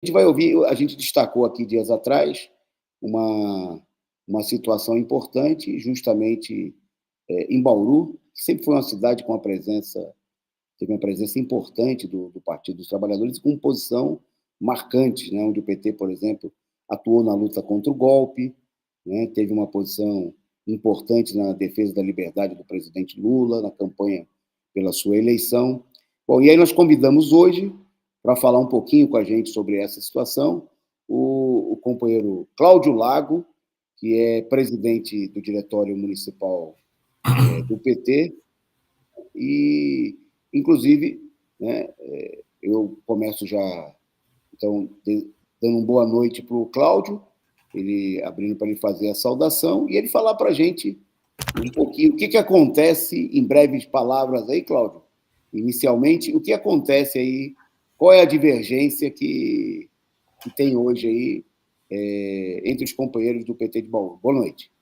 gente vai ouvir, a gente destacou aqui dias atrás uma, uma situação importante, justamente em Bauru, que sempre foi uma cidade com teve uma presença importante do Partido dos Trabalhadores, com posição marcante, né, onde o PT, por exemplo, atuou na luta contra o golpe, né, teve uma posição importante na defesa da liberdade do presidente Lula, na campanha pela sua eleição. Bom, e aí nós convidamos hoje, para falar um pouquinho com a gente sobre essa situação, o companheiro Cláudio Lago, que é presidente do Diretório Municipal do PT, e, inclusive, né, eu começo já, então, dando uma boa noite para o Cláudio, ele abrindo para ele fazer a saudação, e ele falar para a gente um pouquinho o que acontece, em breves palavras aí, Cláudio, inicialmente, o que acontece aí, qual é a divergência que tem hoje aí entre os companheiros do PT de Bauru. Boa noite.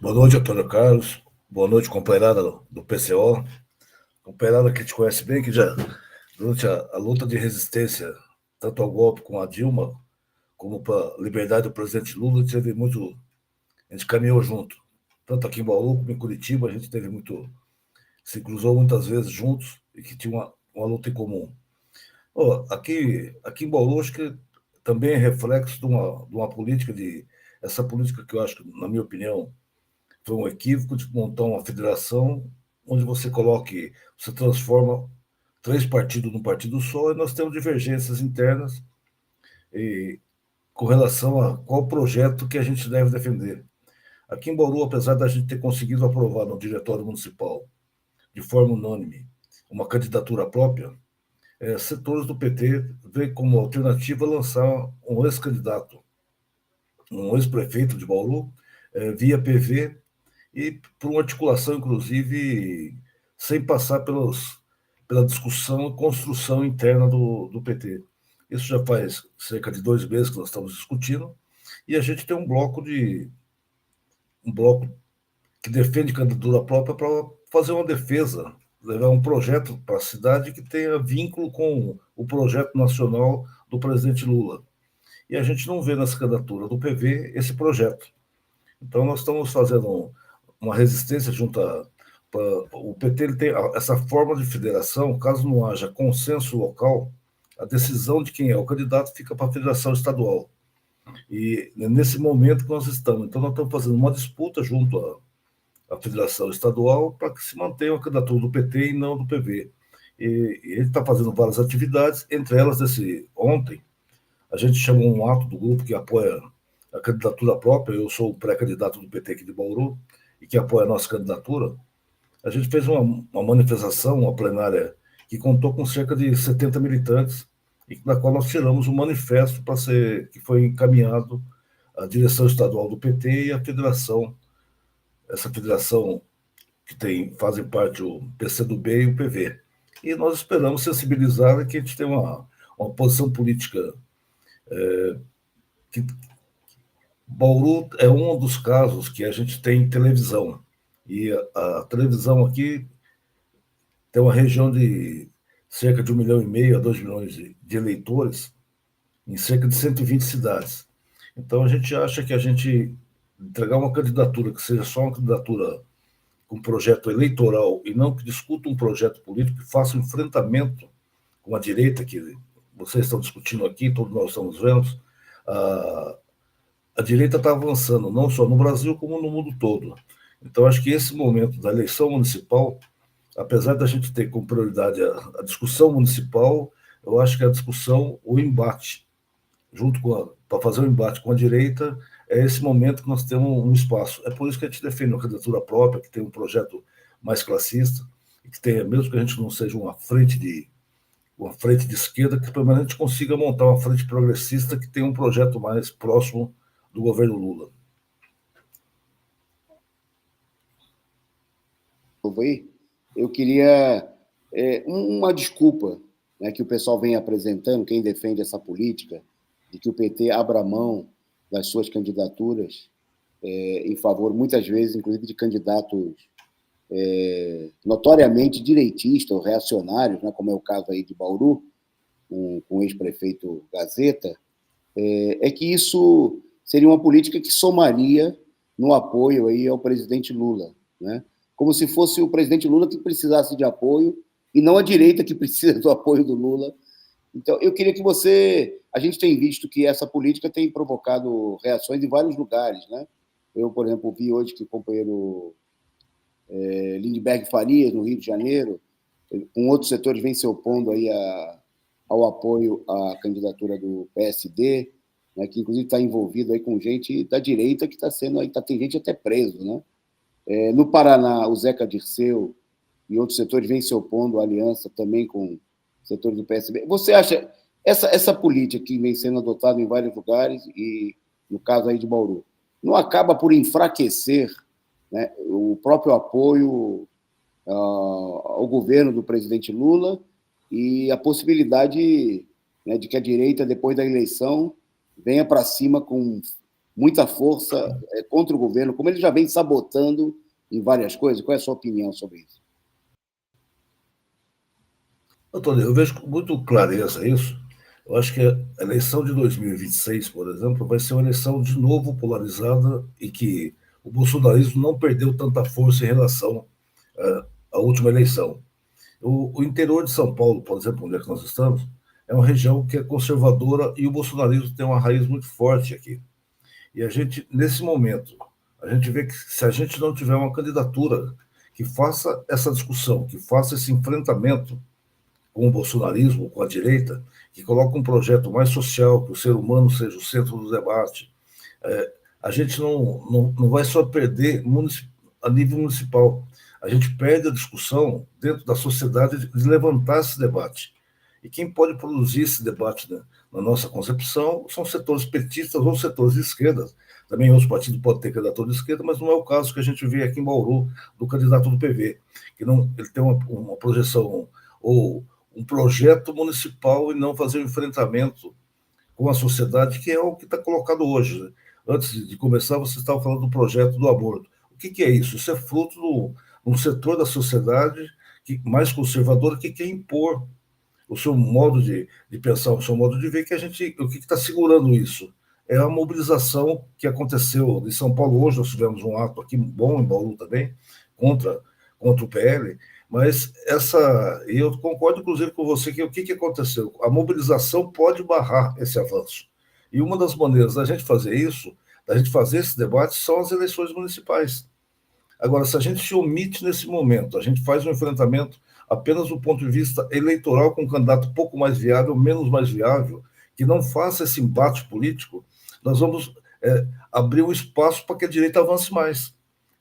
Boa noite, Antônio Carlos. Boa noite, companheirada do PCO. Companheirada que te conhece bem, que já, durante a luta de resistência, tanto ao golpe com a Dilma, como para a liberdade do presidente Lula, teve muito. A gente caminhou junto. Tanto aqui em Bauru como em Curitiba, a gente teve muito. Se cruzou muitas vezes juntos e que tinha uma luta em comum. Aqui em Bauru, acho que também é reflexo de uma política de. Essa política que eu acho que, na minha opinião, foi um equívoco de montar uma federação onde você transforma três partidos num partido só, e nós temos divergências internas e, com relação a qual projeto que a gente deve defender. Aqui em Bauru, apesar da gente ter conseguido aprovar no Diretório Municipal, de forma unânime, uma candidatura própria, setores do PT veem como alternativa lançar um ex-candidato, um ex-prefeito de Bauru, via PV, e por uma articulação, inclusive, sem passar pela discussão e construção interna do PT. Isso já faz cerca de 2 meses que nós estamos discutindo, e a gente tem um bloco que defende candidatura própria para fazer uma defesa, levar um projeto para a cidade que tenha vínculo com o projeto nacional do presidente Lula. E a gente não vê nessa candidatura do PV esse projeto. Então, nós estamos fazendo uma resistência junto a. O PT ele tem essa forma de federação, caso não haja consenso local, a decisão de quem é o candidato fica para a federação estadual. E nesse momento que nós estamos. Então, nós estamos fazendo uma disputa junto à federação estadual para que se mantenha a candidatura do PT e não do PV. E ele está fazendo várias atividades, entre elas, ontem, a gente chamou um ato do grupo que apoia a candidatura própria. Eu sou o pré-candidato do PT aqui de Bauru e que apoia a nossa candidatura. A gente fez uma manifestação, uma plenária, que contou com cerca de 70 militantes, e na qual nós tiramos um manifesto que foi encaminhado à direção estadual do PT e à federação, essa federação que fazem parte o PCdoB e o PV. E nós esperamos sensibilizar que a gente tem uma posição política que Bauru é um dos casos que a gente tem televisão. E a televisão aqui tem uma região de cerca de 1,5 milhão a 2 milhões de eleitores em cerca de 120 cidades. Então, a gente acha que a gente entregar uma candidatura que seja só uma candidatura com projeto eleitoral e não que discuta um projeto político, que faça um enfrentamento com a direita, que vocês estão discutindo aqui, todos nós estamos vendo, a direita está avançando, não só no Brasil, como no mundo todo. Então, acho que esse momento da eleição municipal, apesar da gente ter como prioridade a discussão municipal, eu acho que a discussão, o embate, para fazer o embate com a direita, é esse momento que nós temos um espaço. É por isso que a gente defende uma candidatura própria, que tem um projeto mais classista, e que tenha, mesmo que a gente não seja uma frente de esquerda, que pelo menos a gente consiga montar uma frente progressista que tenha um projeto mais próximo do governo Lula. Eu queria uma desculpa, né, que o pessoal vem apresentando, quem defende essa política, de que o PT abra mão das suas candidaturas em favor, muitas vezes, inclusive, de candidatos notoriamente direitistas ou reacionários, né, como é o caso aí de Bauru, com o ex-prefeito Gazeta, é que isso seria uma política que somaria no apoio aí ao presidente Lula, né? Como se fosse o presidente Lula que precisasse de apoio e não a direita que precisa do apoio do Lula. Então, eu queria que você... A gente tem visto que essa política tem provocado reações em vários lugares, né? Eu, por exemplo, vi hoje que o companheiro Lindbergh Farias, no Rio de Janeiro, com outros setores, vem se opondo aí ao apoio à candidatura do PSD, né, que inclusive está envolvido aí com gente da direita que está sendo aí, tem gente até preso, né? No Paraná, o Zeca Dirceu e outros setores vêm se opondo à aliança também com setores do PSB. Você acha essa política que vem sendo adotada em vários lugares e no caso aí de Bauru não acaba por enfraquecer, né, o próprio apoio ao governo do presidente Lula e a possibilidade, né, de que a direita, depois da eleição, venha para cima com muita força contra o governo, como ele já vem sabotando em várias coisas? Qual é a sua opinião sobre isso? Antônio, eu vejo com muito clareza isso. Eu acho que a eleição de 2026, por exemplo, vai ser uma eleição de novo polarizada e que o bolsonarismo não perdeu tanta força em relação à última eleição. O interior de São Paulo, por exemplo, onde é que nós estamos, é uma região que é conservadora e o bolsonarismo tem uma raiz muito forte aqui. E a gente, nesse momento, a gente vê que se a gente não tiver uma candidatura que faça essa discussão, que faça esse enfrentamento com o bolsonarismo, com a direita, que coloca um projeto mais social, que o ser humano seja o centro do debate, a gente não vai só perder a nível municipal, a gente perde a discussão dentro da sociedade de levantar esse debate. E quem pode produzir esse debate, né, na nossa concepção são setores petistas ou setores de esquerda. Também outros partidos podem ter candidato de esquerda, mas não é o caso que a gente vê aqui em Bauru do candidato do PV, que não, ele tem uma projeção ou um projeto municipal e não fazer um enfrentamento com a sociedade, que é o que está colocado hoje, né? Antes de começar, você estava falando do projeto do aborto. O que é isso? Isso é fruto de um setor da sociedade mais conservador que quer impor o seu modo de pensar, o seu modo de ver, o que está segurando isso? É a mobilização que aconteceu em São Paulo hoje. Nós tivemos um ato aqui bom em Bauru também, contra o PL, mas eu concordo, inclusive, com você que o que aconteceu? A mobilização pode barrar esse avanço. E uma das maneiras da gente fazer isso, da gente fazer esse debate, são as eleições municipais. Agora, se a gente se omite nesse momento, a gente faz um enfrentamento apenas do ponto de vista eleitoral com um candidato pouco mais viável, menos mais viável, que não faça esse embate político, nós vamos abrir um espaço para que a direita avance mais.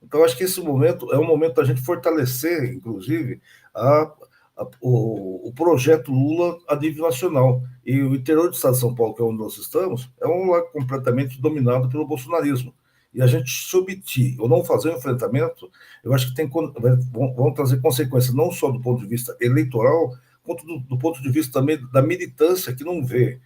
Então, acho que esse momento é um momento da gente fortalecer, inclusive, o projeto Lula a nível nacional. E o interior do estado de São Paulo, que é onde nós estamos, é um lugar completamente dominado pelo bolsonarismo. E a gente se omitir ou não fazer o enfrentamento, eu acho que vão trazer consequências não só do ponto de vista eleitoral, quanto do ponto de vista também da militância, que não vê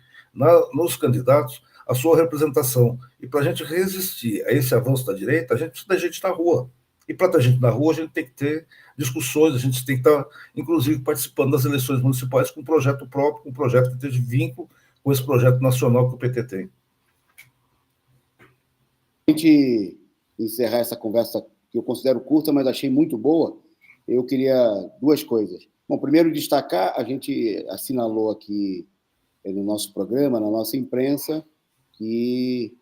nos candidatos a sua representação. E para a gente resistir a esse avanço da direita, a gente precisa da gente na rua. E para ter gente na rua, a gente tem que ter discussões, a gente tem que estar, inclusive, participando das eleições municipais com um projeto próprio, com um projeto que esteja vínculo com esse projeto nacional que o PT tem. A gente encerrar essa conversa, que eu considero curta, mas achei muito boa, eu queria duas coisas. Bom, primeiro, destacar, a gente assinalou aqui no nosso programa, na nossa imprensa, que,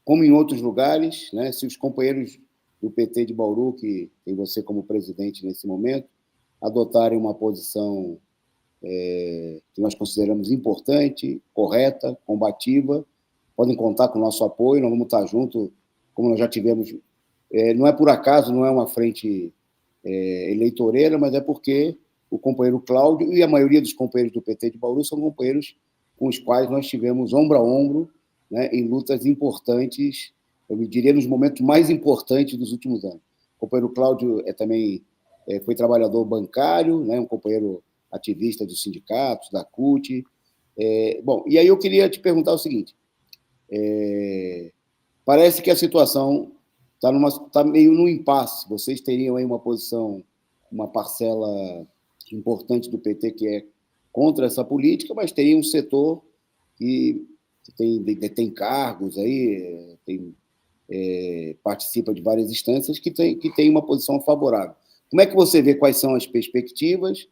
como em outros lugares, né, se os companheiros do PT de Bauru, que tem você como presidente nesse momento, adotarem uma posição que nós consideramos importante, correta, combativa, podem contar com o nosso apoio, nós vamos estar juntos, como nós já tivemos. Não é por acaso, não é uma frente eleitoreira, mas é porque o companheiro Cláudio e a maioria dos companheiros do PT de Bauru são companheiros com os quais nós tivemos ombro a ombro, né, em lutas importantes, eu me diria nos momentos mais importantes dos últimos anos. O companheiro Cláudio também foi trabalhador bancário, né, um companheiro ativista dos sindicatos, da CUT. Bom, e aí eu queria te perguntar o seguinte, parece que a situação está meio no impasse, vocês teriam aí uma posição, uma parcela importante do PT que é contra essa política, mas tem um setor que tem cargos aí, participa de várias instâncias que tem uma posição favorável. Como é que você vê quais são as perspectivas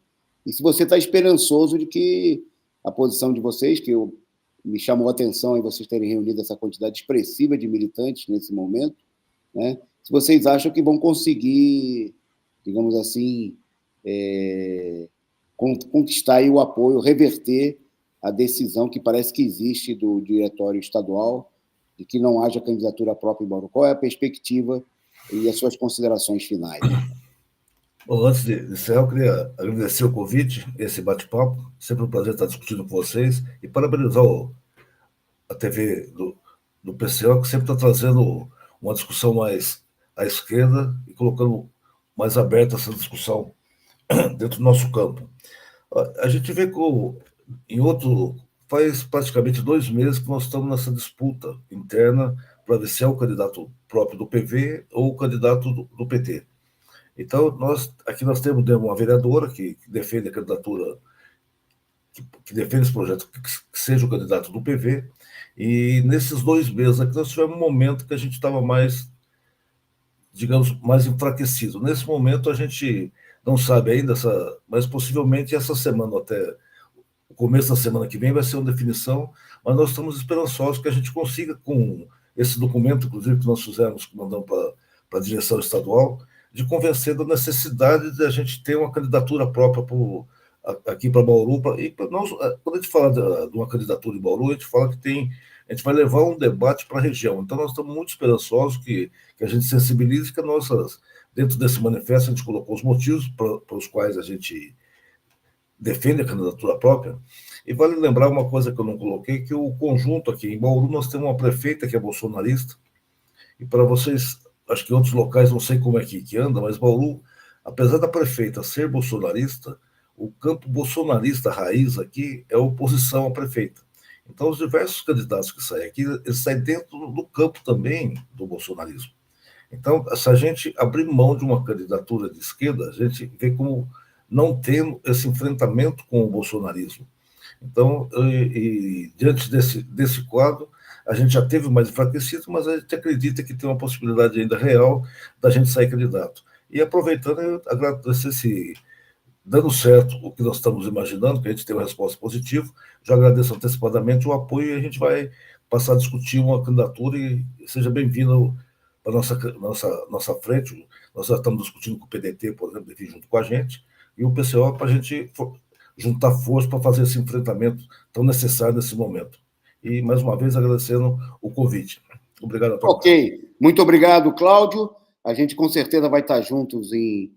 e se você está esperançoso de que a posição de vocês, que me chamou a atenção em vocês terem reunido essa quantidade expressiva de militantes nesse momento, né? Se vocês acham que vão conseguir, digamos assim, conquistar aí o apoio, reverter a decisão que parece que existe do diretório estadual de que não haja candidatura própria em Bauru. Qual é a perspectiva e as suas considerações finais? Bom, antes de encerrar, eu queria agradecer o convite, esse bate-papo. Sempre um prazer estar discutindo com vocês e parabenizar a TV do PCO, que sempre está trazendo uma discussão mais à esquerda e colocando mais aberta essa discussão dentro do nosso campo. A gente vê faz praticamente 2 meses que nós estamos nessa disputa interna para ver se é o candidato próprio do PV ou o candidato do PT. Então, aqui nós temos uma vereadora que defende a candidatura, que defende esse projeto, que seja o candidato do PV, e nesses 2 meses aqui nós tivemos um momento que a gente estava mais, digamos, mais enfraquecido. Nesse momento a gente não sabe ainda, mas possivelmente essa semana, até o começo da semana que vem, vai ser uma definição, mas nós estamos esperançosos que a gente consiga, com esse documento, inclusive, que nós fizemos, que mandamos para a direção estadual, de convencer da necessidade de a gente ter uma candidatura própria aqui para Bauru. Quando a gente fala de uma candidatura em Bauru, a gente fala que a gente vai levar um debate para a região. Então, nós estamos muito esperançosos que a gente sensibilize, que dentro desse manifesto, a gente colocou os motivos para os quais a gente defende a candidatura própria. E vale lembrar uma coisa que eu não coloquei, que o conjunto aqui em Bauru, nós temos uma prefeita que é bolsonarista, e para vocês, acho que em outros locais, não sei como é que anda, mas Bauru, apesar da prefeita ser bolsonarista, o campo bolsonarista raiz aqui é oposição à prefeita. Então, os diversos candidatos que saem aqui, eles saem dentro do campo também do bolsonarismo. Então, se a gente abrir mão de uma candidatura de esquerda, a gente vê como não tem esse enfrentamento com o bolsonarismo. Então, diante desse quadro, a gente já teve mais enfraquecido, mas a gente acredita que tem uma possibilidade ainda real da gente sair candidato. E aproveitando, eu agradecer dando certo o que nós estamos imaginando, que a gente tem uma resposta positiva, já agradeço antecipadamente o apoio e a gente vai passar a discutir uma candidatura e seja bem-vindo para a nossa frente. Nós já estamos discutindo com o PDT, por exemplo, de vir junto com a gente, e o PCO para a gente juntar força para fazer esse enfrentamento tão necessário nesse momento. E, mais uma vez, agradecendo o convite. Obrigado a todos. Ok. Muito obrigado, Cláudio. A gente, com certeza, vai estar juntos em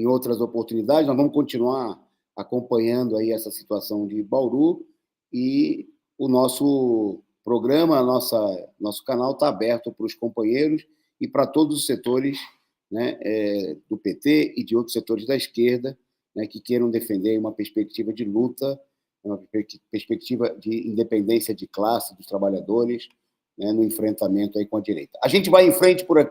outras oportunidades. Nós vamos continuar acompanhando aí essa situação de Bauru e o nosso programa, nosso canal está aberto para os companheiros e para todos os setores, né, do PT e de outros setores da esquerda, né, que queiram defender uma perspectiva de luta, uma perspectiva de independência de classe dos trabalhadores, né, no enfrentamento aí com a direita. A gente vai em frente por aqui.